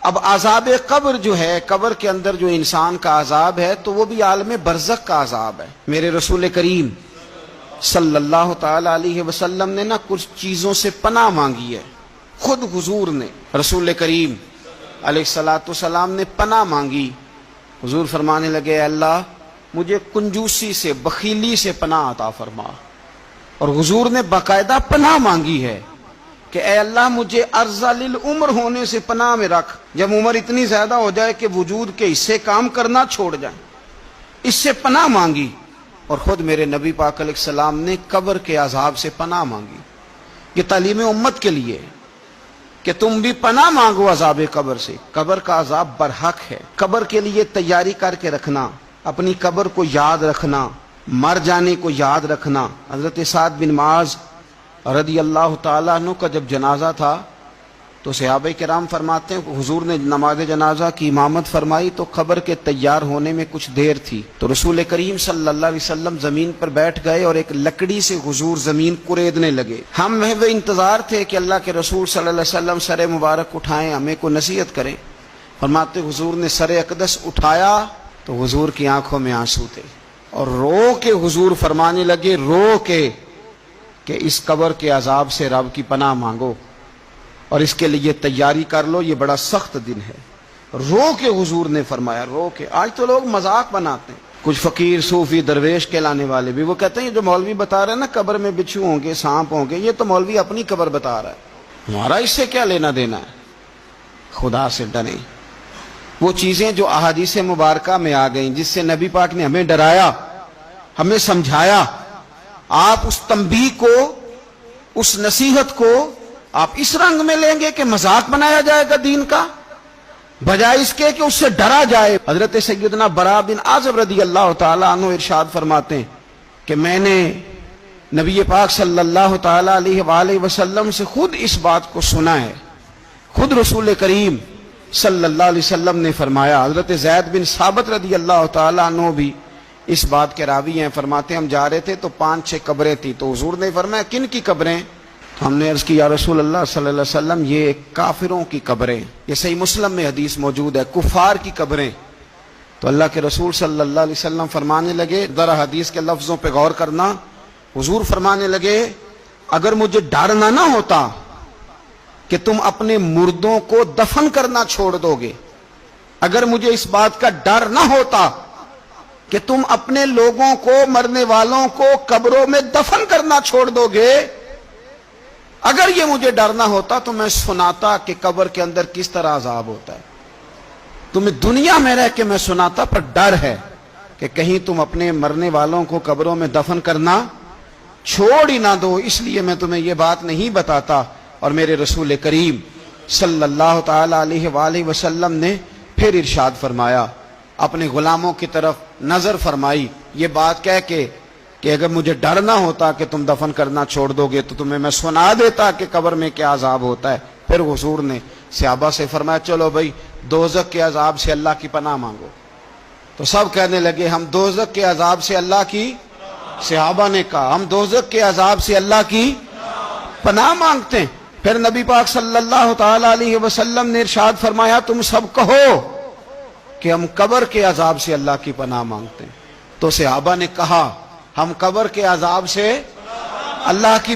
اب عذاب قبر جو ہے، قبر کے اندر جو انسان کا عذاب ہے تو وہ بھی عالم برزخ کا عذاب ہے۔ میرے رسول کریم صلی اللہ تعالی علیہ وسلم نے نا کچھ چیزوں سے پناہ مانگی ہے، خود حضور نے، رسول کریم علیہ الصلوۃ والسلام نے پناہ مانگی۔ حضور فرمانے لگے اے اللہ مجھے کنجوسی سے، بخیلی سے پناہ عطا فرما، اور حضور نے باقاعدہ پناہ مانگی ہے کہ اے اللہ مجھے ارذل العمر ہونے سے پناہ میں رکھ، جب عمر اتنی زیادہ ہو جائے کہ وجود کے حصے کام کرنا چھوڑ جائیں، اس سے پناہ مانگی۔ اور خود میرے نبی پاک علیہ السلام نے قبر کے عذاب سے پناہ مانگی۔ یہ تعلیم امت کے لیے کہ تم بھی پناہ مانگو عذاب قبر سے۔ قبر کا عذاب برحق ہے، قبر کے لیے تیاری کر کے رکھنا، اپنی قبر کو یاد رکھنا، مر جانے کو یاد رکھنا۔ حضرت سعد بن معاذ رضی اللہ تعالیٰ عنہ کا جب جنازہ تھا تو صحابہ کرام فرماتے ہیں حضور نے نماز جنازہ کی امامت فرمائی تو قبر کے تیار ہونے میں کچھ دیر تھی، تو رسول کریم صلی اللہ علیہ وسلم زمین پر بیٹھ گئے اور ایک لکڑی سے حضور زمین کوریدنے لگے۔ ہم محو انتظار تھے کہ اللہ کے رسول صلی اللہ علیہ وسلم سر مبارک اٹھائیں، ہمیں کو نصیحت کریں۔ فرماتے حضور نے سر اقدس اٹھایا تو حضور کی آنکھوں میں آنسو تھے، اور رو کے حضور فرمانے لگے، رو کے کہ اس قبر کے عذاب سے رب کی پناہ مانگو اور اس کے لیے تیاری کر لو، یہ بڑا سخت دن ہے۔ رو کے حضور نے فرمایا، رو کے۔ آج تو لوگ مذاق بناتے ہیں، کچھ فقیر صوفی درویش کہلانے والے بھی، وہ کہتے ہیں جو مولوی بتا رہے ہیں نا قبر میں بچھو ہوں گے، سانپ ہوں گے، یہ تو مولوی اپنی قبر بتا رہا ہے، ہمارا اس سے کیا لینا دینا ہے۔ خدا سے ڈریں۔ وہ چیزیں جو احادیث مبارکہ میں آ گئیں، جس سے نبی پاک نے ہمیں ڈرایا، ہمیں سمجھایا، آپ اس تنبیہ کو، اس نصیحت کو آپ اس رنگ میں لیں گے کہ مذاق بنایا جائے گا دین کا، بجائے اس کے کہ اس سے ڈرا جائے۔ حضرت سیدنا برا بن عازب رضی اللہ تعالیٰ عنہ ارشاد فرماتے ہیں کہ میں نے نبی پاک صلی اللہ تعالیٰ علیہ وآلہ وسلم سے خود اس بات کو سنا ہے، خود رسول کریم صلی اللہ علیہ وسلم نے فرمایا۔ حضرت زید بن ثابت رضی اللہ تعالیٰ عنہ بھی اس بات کے راوی ہیں، فرماتے ہم جا رہے تھے تو 5-6 قبریں تھیں، تو حضور نے فرمایا کن کی قبریں؟ ہم نے عرض کی یا رسول اللہ صلی اللہ علیہ وسلم یہ کافروں کی قبریں، یہ صحیح مسلم میں حدیث موجود ہے، کفار کی قبریں۔ تو اللہ کے رسول صلی اللہ علیہ وسلم فرمانے لگے، ذرا حدیث کے لفظوں پہ غور کرنا، حضور فرمانے لگے اگر مجھے ڈر نہ ہوتا کہ تم اپنے مردوں کو دفن کرنا چھوڑ دو گے، اگر مجھے اس بات کا ڈر نہ ہوتا کہ تم اپنے لوگوں کو، مرنے والوں کو قبروں میں دفن کرنا چھوڑ دو گے، اگر یہ مجھے ڈر نہ ہوتا تو میں سناتا کہ قبر کے اندر کس طرح عذاب ہوتا ہے۔ تمہیں دنیا میں رہ کے میں سناتا، پر ڈر ہے کہ کہیں تم اپنے مرنے والوں کو قبروں میں دفن کرنا چھوڑ ہی نہ دو، اس لیے میں تمہیں یہ بات نہیں بتاتا۔ اور میرے رسول کریم صلی اللہ تعالی علیہ وآلہ وسلم نے پھر ارشاد فرمایا، اپنے غلاموں کی طرف نظر فرمائی، یہ بات کہہ کے کہ اگر مجھے ڈر نہ ہوتا کہ تم دفن کرنا چھوڑ دو گے تو تمہیں میں سنا دیتا کہ قبر میں کیا عذاب ہوتا ہے۔ پھر حضور نے صحابہ سے فرمایا چلو بھائی دوزخ کے عذاب سے اللہ کی پناہ مانگو، تو سب کہنے لگے ہم دوزخ کے عذاب سے اللہ کی، صحابہ نے کہا ہم دوزخ کے عذاب سے اللہ کی پناہ مانگتے ہیں۔ پھر نبی پاک صلی اللہ تعالی علیہ وسلم نے ارشاد فرمایا تم سب کہو کہ ہم قبر کے عذاب سے اللہ کی پناہ مانگتے ہیں۔ تو صحابہ نے کہا ہم قبر کے عذاب سے اللہ کی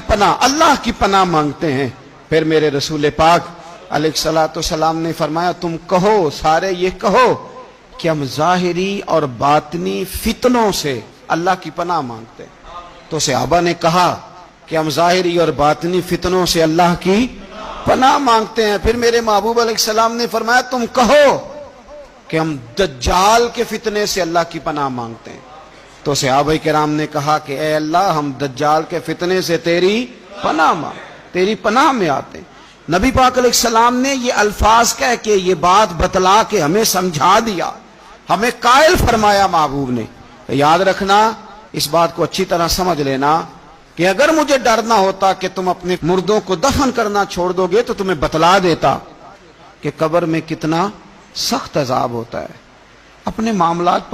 پناہ مانگتے ہیں۔ پھر میرے رسول پاک علیہ الصلوۃ والسلام نے فرمایا تم کہو، سارے یہ کہو کہ ہم ظاہری اور باطنی فتنوں سے اللہ کی پناہ مانگتے ہیں۔ تو صحابہ نے کہا کہ ہم ظاہری اور باطنی فتنوں سے اللہ کی پناہ مانگتے ہیں۔ پھر میرے محبوب علیہ السلام نے فرمایا تم کہو کہ ہم دجال کے فتنے سے اللہ کی پناہ مانگتے ہیں۔ تو صحابہ کرام نے کہا کہ اے اللہ ہم دجال کے فتنے سے تیری پناہ مانگ، تیری پناہ میں آتے ہیں۔ نبی پاک علیہ السلام نے یہ الفاظ کہہ کے یہ بات بتلا کے ہمیں سمجھا دیا، ہمیں قائل فرمایا محبوب نے۔ یاد رکھنا، اس بات کو اچھی طرح سمجھ لینا کہ اگر مجھے ڈر نہ ہوتا کہ تم اپنے مردوں کو دفن کرنا چھوڑ دو گے تو تمہیں بتلا دیتا کہ قبر میں کتنا سخت عذاب ہوتا ہے۔ اپنے معاملات پر